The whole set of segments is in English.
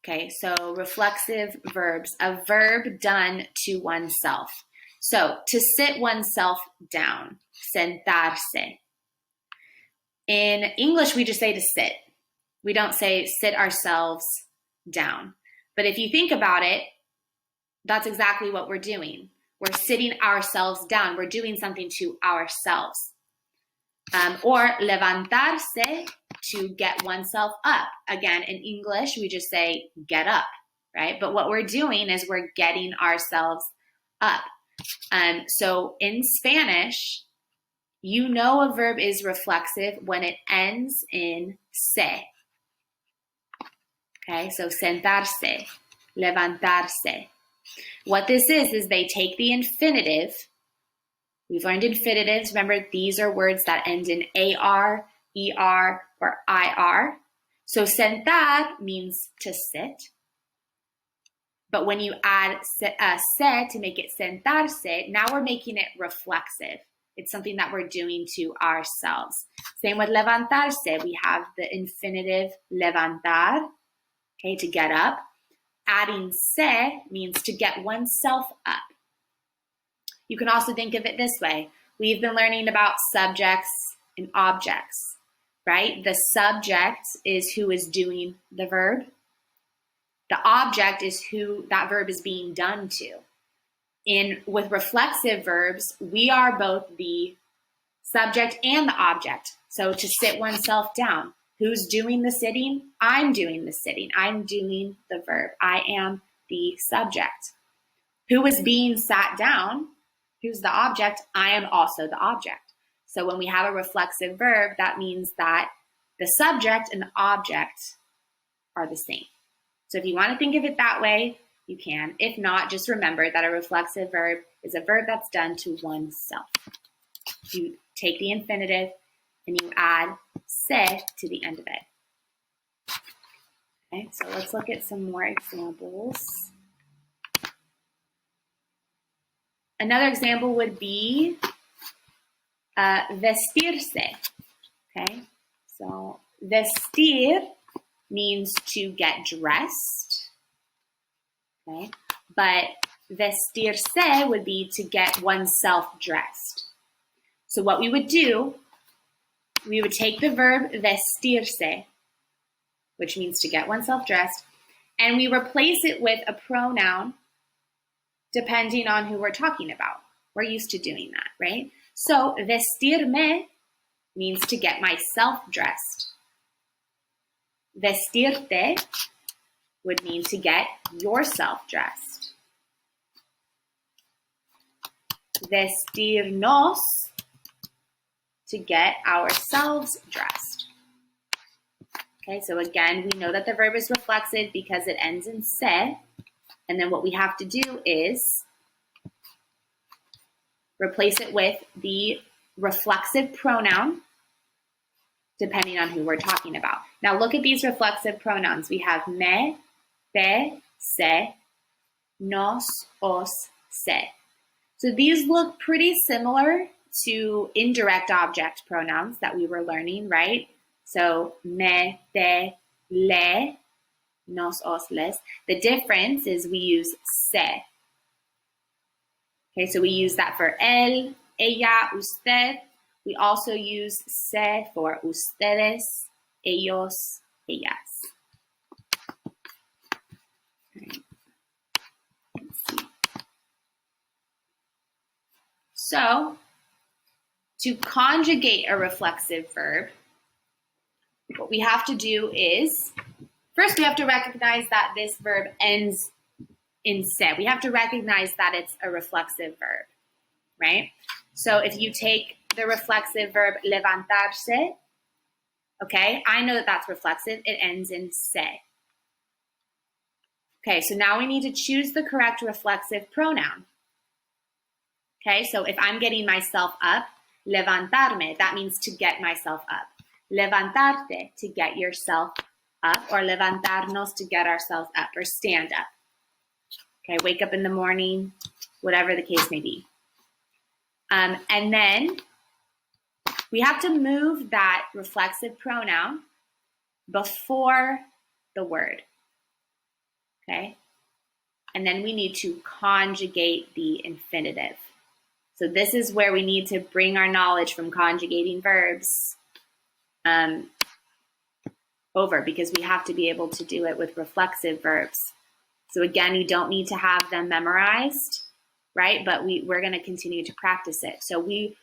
Okay, so reflexive verbs, a verb done to oneself. So to sit oneself down, sentarse. In English, we just say to sit. We don't say sit ourselves down. But if you think about it, that's exactly what we're doing. We're sitting ourselves down. We're doing something to ourselves. Or levantarse, to get oneself up. Again, in English, we just say get up, right? But what we're doing is we're getting ourselves up. So in Spanish, you know a verb is reflexive when it ends in se. Okay, so sentarse, levantarse. What this is they take the infinitive. We've learned infinitives. Remember, these are words that end in AR, ER, or IR. So sentar means to sit. But when you add se to make it sentarse, now we're making it reflexive. It's something that we're doing to ourselves. Same with levantarse. We have the infinitive levantar, okay, to get up. Adding se means to get oneself up. You can also think of it this way. We've been learning about subjects and objects, right? The subject is who is doing the verb. The object is who that verb is being done to. With reflexive verbs, we are both the subject and the object. So to sit oneself down. Who's doing the sitting? I'm doing the sitting. I'm doing the verb. I am the subject. Who is being sat down? Who's the object? I am also the object. So when we have a reflexive verb, that means that the subject and the object are the same. So if you want to think of it that way, you can. If not, just remember that a reflexive verb is a verb that's done to oneself. You take the infinitive and you add se to the end of it. Okay, so let's look at some more examples. Another example would be vestirse. Okay, so vestir means to get dressed. Okay, but vestirse would be to get oneself dressed. So what we would do, we would take the verb vestirse, which means to get oneself dressed, and we replace it with a pronoun depending on who we're talking about. We're used to doing that, right? So vestirme means to get myself dressed. Vestirte would mean to get yourself dressed. Vestirnos, to get ourselves dressed. Okay, so again, we know that the verb is reflexive because it ends in se. And then what we have to do is replace it with the reflexive pronoun, depending on who we're talking about. Now look at these reflexive pronouns. We have me, te, se, nos, os, se. So these look pretty similar to indirect object pronouns that we were learning, right? So me, te, le, nos, os, les. The difference is we use se. Okay, so we use that for él, ella, usted. We also use se for ustedes, ellos, ellas. Right. Let's see. So, to conjugate a reflexive verb, what we have to do is, first we have to recognize that this verb ends in se. We have to recognize that it's a reflexive verb, right? So if you take the reflexive verb levantarse, okay, I know that that's reflexive. It ends in se. Okay, so now we need to choose the correct reflexive pronoun. Okay, so if I'm getting myself up, levantarme, that means to get myself up. Levantarte, to get yourself up, or levantarnos, to get ourselves up or stand up. Okay, wake up in the morning, whatever the case may be. And then we have to move that reflexive pronoun before the word. okay? And then we need to conjugate the infinitive. So this is where we need to bring our knowledge from conjugating verbs over, because we have to be able to do it with reflexive verbs. So again, you don't need to have them memorized, right? But we're going to continue to practice it. So we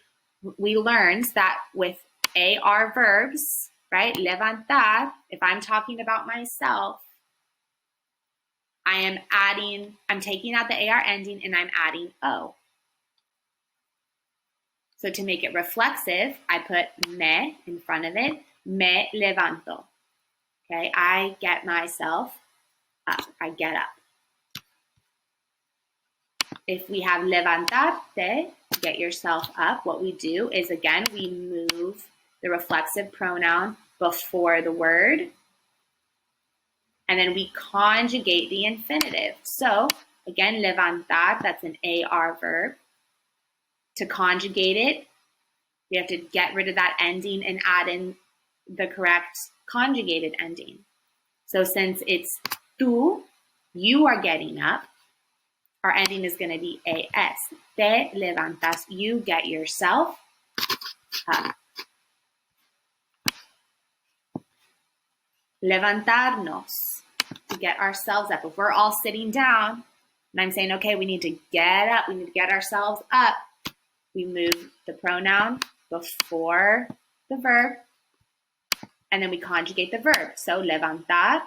learned that with AR verbs, right? Levantar, if I'm talking about myself, I'm taking out the AR ending and I'm adding O. So to make it reflexive, I put me in front of it. Me levanto. Okay, I get myself up. I get up. If we have levantarte, get yourself up, what we do is, again, we move the reflexive pronoun before the word, and then we conjugate the infinitive. So, again, levantar, that's an AR verb. To conjugate it, we have to get rid of that ending and add in the correct conjugated ending. So since it's tú, you are getting up, our ending is going to be AS. Te levantas, you get yourself up. Levantarnos, to get ourselves up. If we're all sitting down, and I'm saying, okay, we need to get up, we need to get ourselves up, we move the pronoun before the verb, and then we conjugate the verb. So levantar,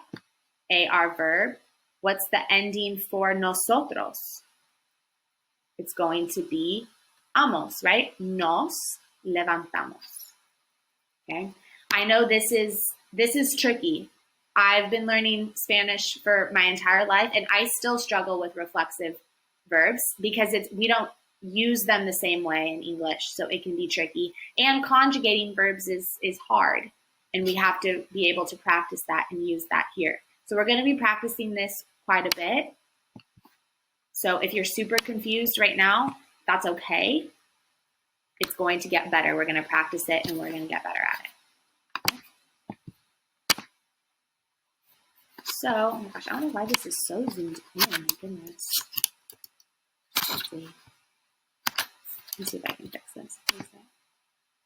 AR verb. What's the ending for nosotros? It's going to be amos, right? Nos levantamos. Okay. I know this is tricky. I've been learning Spanish for my entire life, and I still struggle with reflexive verbs because we don't use them the same way in English, so it can be tricky. And conjugating verbs is hard, and we have to be able to practice that and use that here. So we're going to be practicing this quite a bit. So if you're super confused right now, that's okay. It's going to get better. We're going to practice it, and we're going to get better at it. So, oh my gosh, I don't know why this is so zoomed in. Oh my goodness. Let's see. Let me see if I can fix this.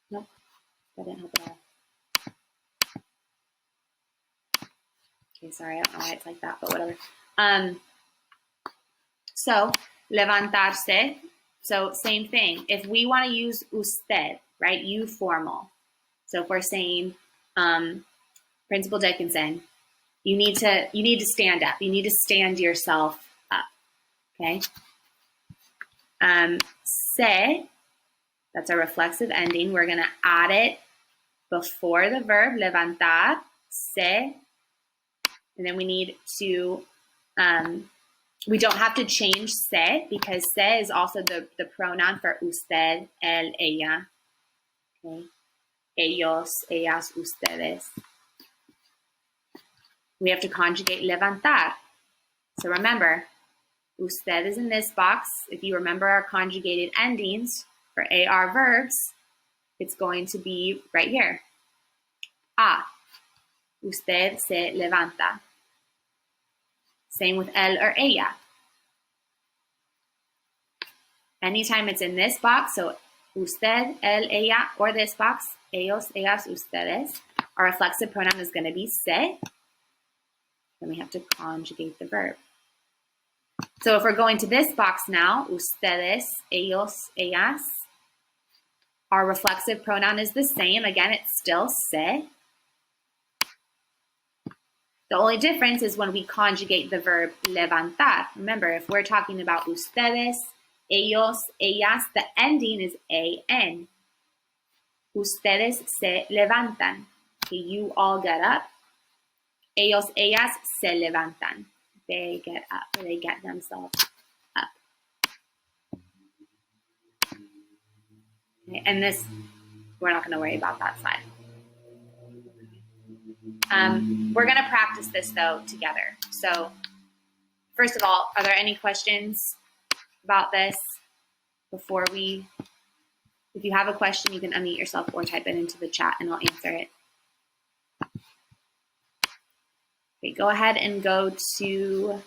Nope, that didn't help at all. Okay, sorry, I don't know why it's like that, but whatever. So, levantarse. So, same thing. If we want to use usted, right, you formal. So, if we're saying, Principal Dickinson, you need to stand up. You need to stand yourself up. Okay. Se, that's a reflexive ending. We're going to add it before the verb, levantar, se. And then we need to, we don't have to change se, because se is also the pronoun for usted, él, ella. Okay. Ellos, ellas, ustedes. We have to conjugate levantar. So remember, usted is in this box. If you remember our conjugated endings for AR verbs, it's going to be right here. Usted se levanta. Same with él or ella. Anytime it's in this box, so usted, él, ella, or this box, ellos, ellas, ustedes, our reflexive pronoun is going to be se. Then we have to conjugate the verb. So if we're going to this box now, ustedes, ellos, ellas, our reflexive pronoun is the same. Again, it's still se. The only difference is when we conjugate the verb levantar. Remember, if we're talking about ustedes, ellos, ellas, the ending is an. Ustedes se levantan. Okay, you all get up. Ellos, ellas se levantan. They get up, or they get themselves up. Okay, and this, we're not going to worry about that side. We're going to practice this, though, together. So, first of all, are there any questions about this before we, if you have a question, you can unmute yourself or type it into the chat and I'll answer it. Okay, go ahead and go to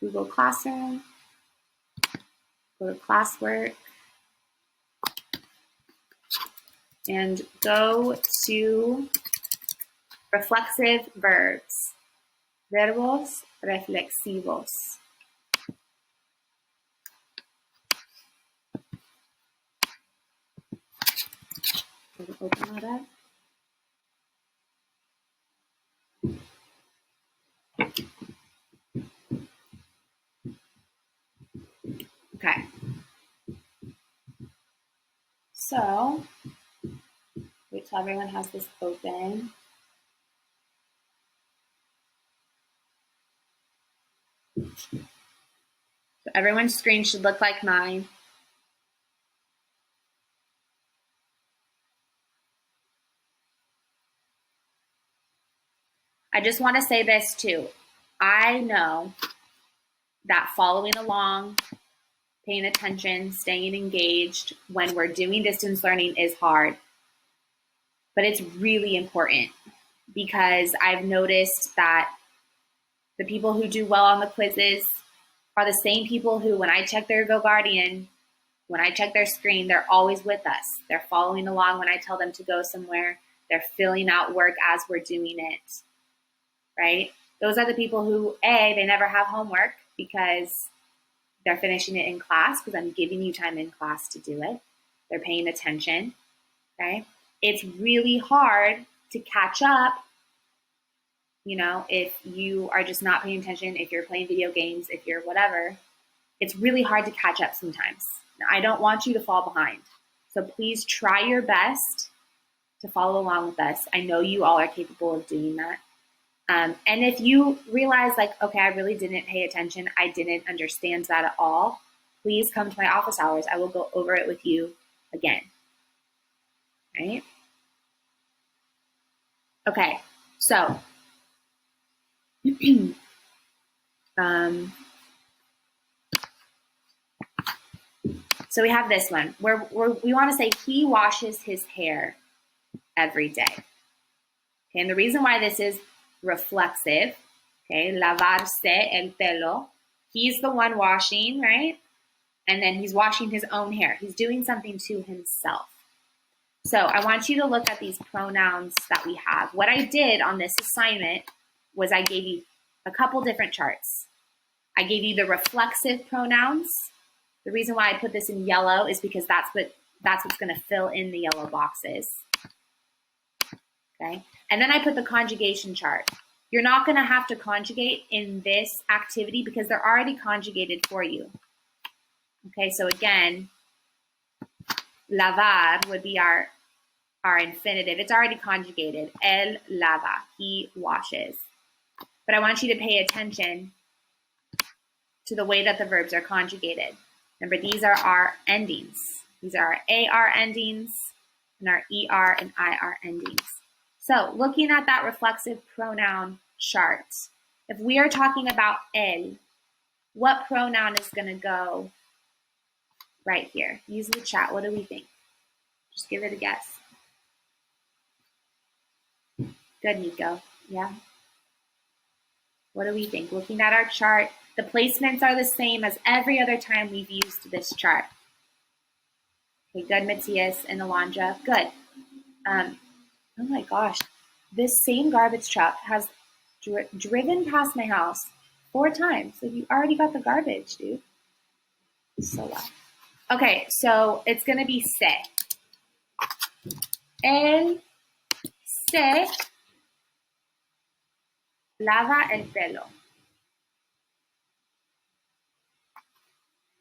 Google Classroom, go to classwork, and go to reflexive verbs, verbos reflexivos. Open that up. Okay. So, wait till everyone has this open. So everyone's screen should look like mine. I just want to say this too. I know that following along, paying attention, staying engaged when we're doing distance learning is hard. But it's really important because I've noticed that the people who do well on the quizzes are the same people who, when I check their GoGuardian, when I check their screen, they're always with us. They're following along when I tell them to go somewhere. They're filling out work as we're doing it, right? Those are the people who, they never have homework because they're finishing it in class because I'm giving you time in class to do it. They're paying attention, okay? It's really hard to catch up, if you are just not paying attention, if you're playing video games, if you're whatever. It's really hard to catch up sometimes. Now, I don't want you to fall behind. So please try your best to follow along with us. I know you all are capable of doing that. And if you realize okay, I really didn't pay attention, I didn't understand that at all, please come to my office hours. I will go over it with you again. Right? Okay, so so we have this one where we want to say he washes his hair every day. Okay, and the reason why this is reflexive, okay, lavarse el pelo, he's the one washing, right? And then he's washing his own hair. He's doing something to himself. So I want you to look at these pronouns that we have. What I did on this assignment was I gave you a couple different charts. I gave you the reflexive pronouns. The reason why I put this in yellow is because that's what's going to fill in the yellow boxes. Okay, and then I put the conjugation chart. You're not going to have to conjugate in this activity because they're already conjugated for you. Okay, so again, lavar would be our infinitive. It's already conjugated. Él lava, he washes. But I want you to pay attention to the way that the verbs are conjugated. Remember, these are our endings. These are our AR endings and our ER and IR endings. So looking at that reflexive pronoun chart, if we are talking about él, what pronoun is going to go right here? Use the chat. What do we think? Just give it a guess. Good, Nico. Yeah. What do we think? Looking at our chart, the placements are the same as every other time we've used this chart. Okay, good, Matthias and Alondra. Good. Oh my gosh. This same garbage truck has driven past my house 4 times. So you already got the garbage, dude. So well. Okay, so it's going to be se. Él se lava el pelo.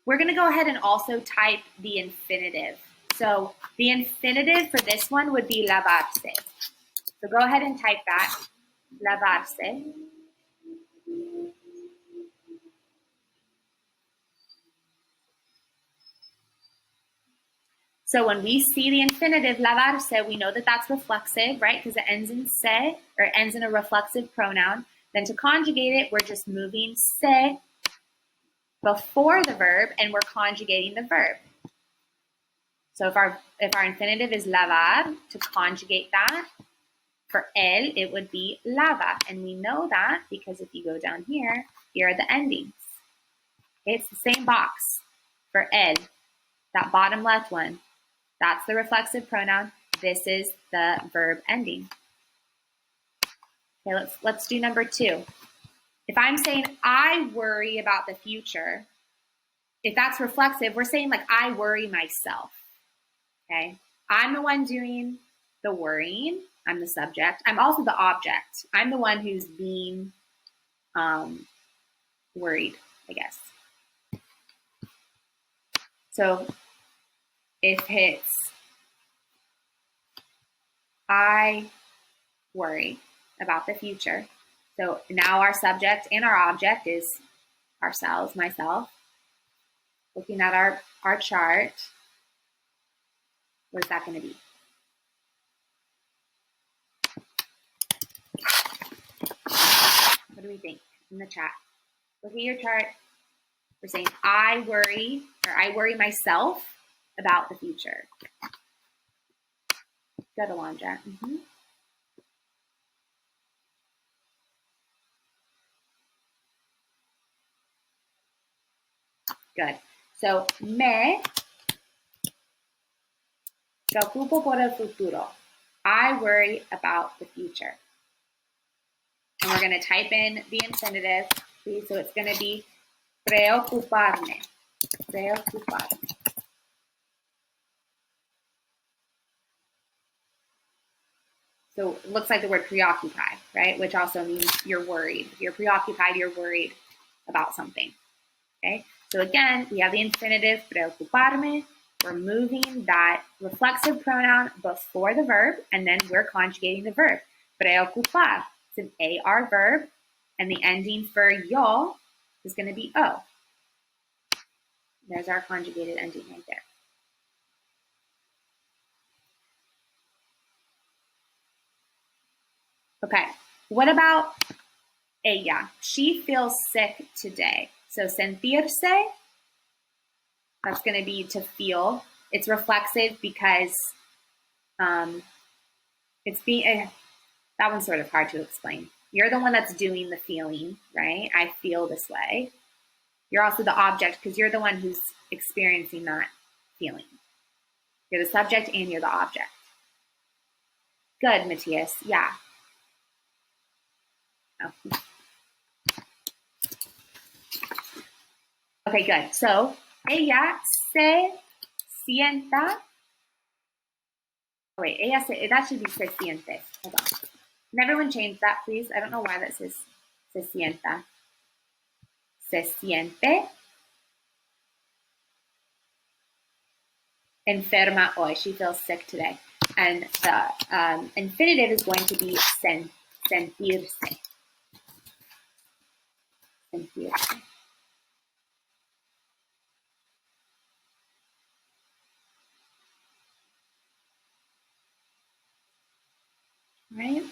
We're going to go ahead and also type the infinitive. So the infinitive for this one would be lavarse. So go ahead and type that, lavarse. So when we see the infinitive lavarse, we know that that's reflexive, right? Because it ends in se, or it ends in a reflexive pronoun. Then to conjugate it, we're just moving se before the verb, and we're conjugating the verb. So if our infinitive is lavar, to conjugate that, for él, it would be lava. And we know that because if you go down here, here are the endings. It's the same box for él, that bottom left one. That's the reflexive pronoun. This is the verb ending. Okay, let's do number 2. If I'm saying I worry about the future, if that's reflexive, we're saying like I worry myself. Okay, I'm the one doing the worrying. I'm the subject. I'm also the object. I'm the one who's being worried, I guess. So if it's I worry about the future. So now our subject and our object is ourselves, myself. Looking at our chart, what is that going to be? What do we think in the chat? Look at your chart. We're saying I worry myself about the future. Good, Alondra. Good. So, me preocupo por el futuro. I worry about the future. And we're going to type in the infinitive. See? So it's going to be preocuparme. Preocuparme. So it looks like the word preoccupy, right? Which also means you're worried. If you're preoccupied, you're worried about something. Okay? So again, we have the infinitive preocuparme. We're moving that reflexive pronoun before the verb, and then we're conjugating the verb. Preocupar. It's an AR verb, and the ending for yo is going to be O. There's our conjugated ending right there. Okay, what about ella? She feels sick today. So sentirse, that's going to be to feel. It's reflexive because it's being, that one's sort of hard to explain. You're the one that's doing the feeling, right? I feel this way. You're also the object because you're the one who's experiencing that feeling. You're the subject and you're the object. Good, Matthias. Yeah. Oh. Okay, good. So, ella se sienta. Oh, wait, that should be se siente. Hold on. Can everyone change that, please? I don't know why that says se sienta. Se siente enferma hoy. She feels sick today. And the infinitive is going to be sentirse. Sentirse. Right?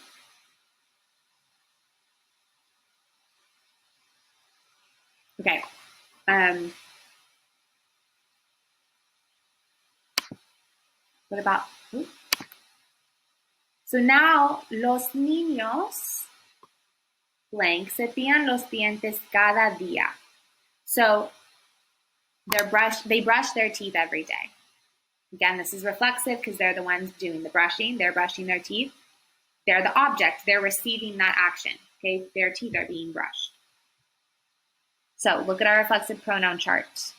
Okay. What about, so now los niños blank cepillan los dientes cada día. So they brush their teeth every day. Again, this is reflexive because they're the ones doing the brushing. They're brushing their teeth. They're the object. They're receiving that action. Okay, their teeth are being brushed. So look at our reflexive pronoun chart.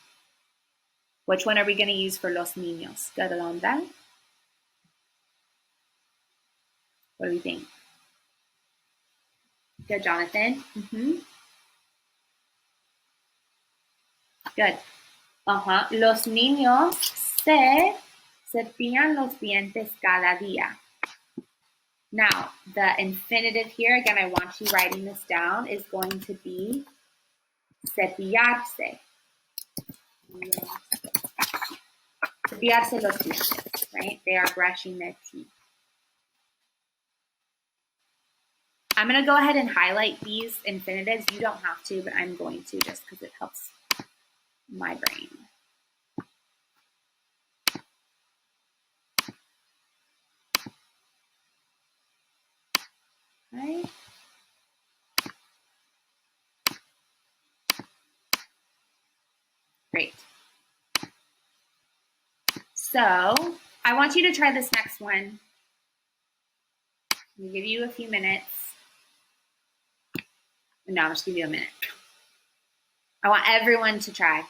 Which one are we going to use for los niños? Good, Alondra. What do we think? Good, Jonathan. Good. Los niños se cepillan los dientes cada día. Now, the infinitive here, again, I want you writing this down, is going to be cepillarse. Cepillarse los dientes, right? They are brushing their teeth. I'm going to go ahead and highlight these infinitives. You don't have to, but I'm going to just because it helps my brain. Right? So I want you to try this next one. I'll give you a few minutes. No, I'll just give you a minute. I want everyone to try.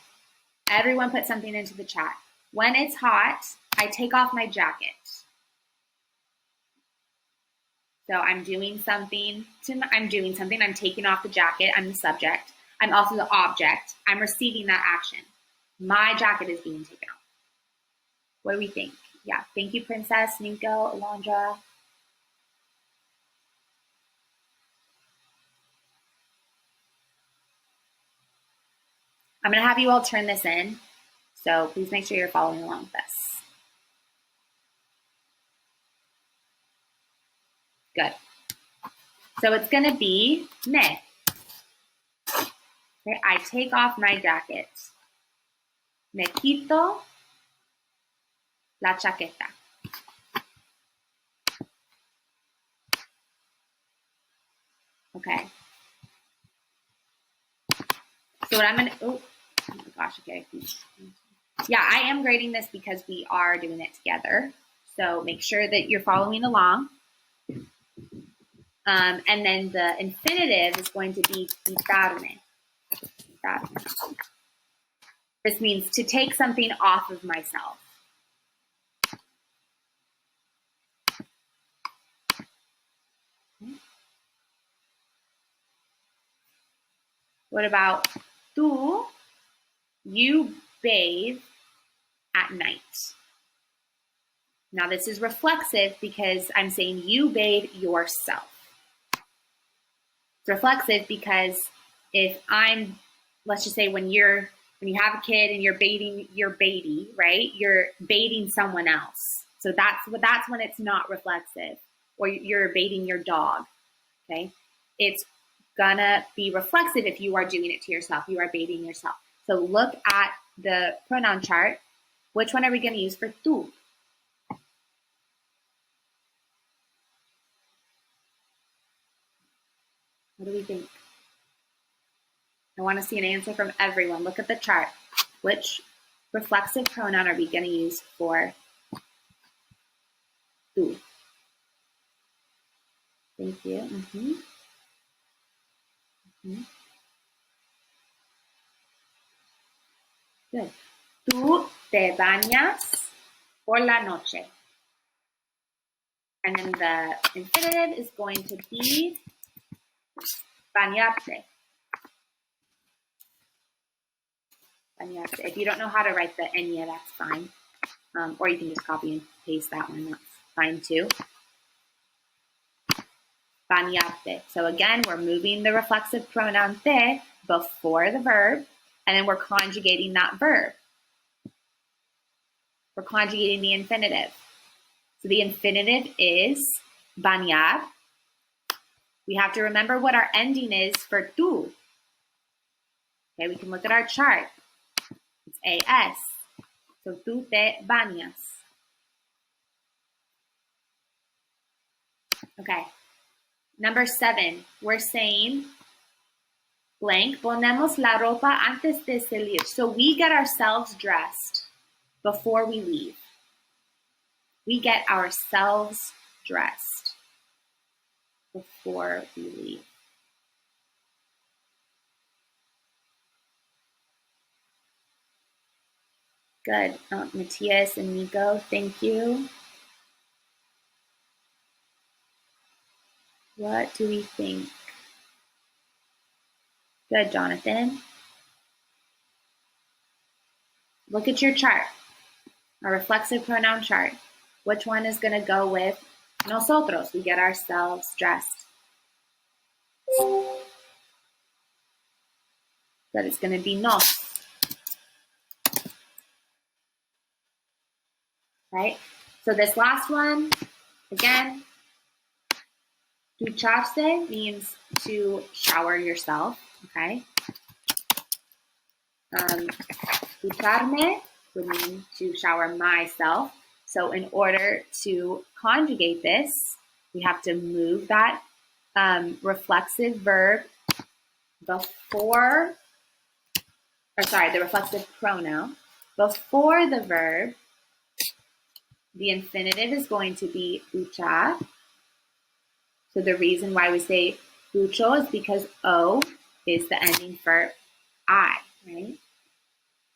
Everyone put something into the chat. When it's hot, I take off my jacket. So I'm doing something. I'm taking off the jacket. I'm the subject. I'm also the object. I'm receiving that action. My jacket is being taken off. What do we think? Yeah. Thank you, Princess, Nico, Alondra. I'm going to have you all turn this in. So please make sure you're following along with this. Good. So it's going to be me. Okay, I take off my jacket. Me quito la chaqueta. Okay. So what I'm going to, oh my gosh, okay. Yeah, I am grading this because we are doing it together. So make sure that you're following along. And then the infinitive is going to be quitarme. This means to take something off of myself. What about tú? You bathe at night. Now this is reflexive because I'm saying you bathe yourself. It's reflexive because if I'm, let's just say when you have a kid and you're bathing your baby, right? You're bathing someone else. So that's when it's not reflexive. Or you're bathing your dog, okay? It's gonna be reflexive if you are doing it to yourself. You are bathing yourself. So look at the pronoun chart. Which one are we gonna use for tú? What do we think? I want to see an answer from everyone. Look at the chart. Which reflexive pronoun are we going to use for tú? Thank you. Good. Tú te bañas por la noche. And then the infinitive is going to be bañarte. Bañarte. If you don't know how to write the ñ, that's fine. Or you can just copy and paste that one. That's fine too. Bañarte. So again, we're moving the reflexive pronoun te before the verb, and then we're conjugating that verb. We're conjugating the infinitive. So the infinitive is bañar. We have to remember what our ending is for tú. Okay, we can look at our chart. It's AS. So tú te bañas. Okay. Number 7, we're saying blank, ponemos la ropa antes de salir. So we get ourselves dressed before we leave. We get ourselves dressed before we leave. Good. Matthias and Nico, thank you. What do we think? Good, Jonathan. Look at your chart, our reflexive pronoun chart. Which one is going to go with nosotros? We get ourselves dressed. Good, it's going to be nos. Right? So this last one, again, ducharse means to shower yourself, okay? Ducharme would mean to shower myself. So in order to conjugate this, we have to move that reflexive verb before, the reflexive pronoun before the verb the infinitive is going to be duchar. So the reason why we say ducho is because O is the ending for I, right?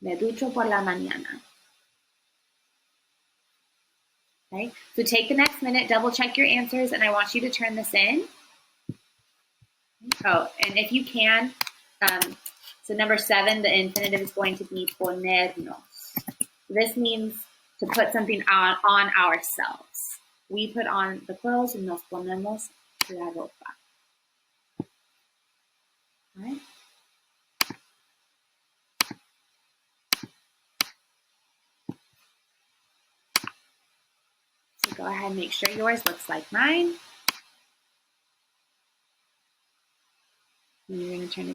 Me ducho por la mañana. Okay, so take the next minute, double check your answers, and I want you to turn this in. Oh, and if you can, so number 7, the infinitive is going to be ponernos. This means to put something on ourselves. We put on the clothes and nos ponemos la ropa. All right? So go ahead and make sure yours looks like mine. And you're going to turn it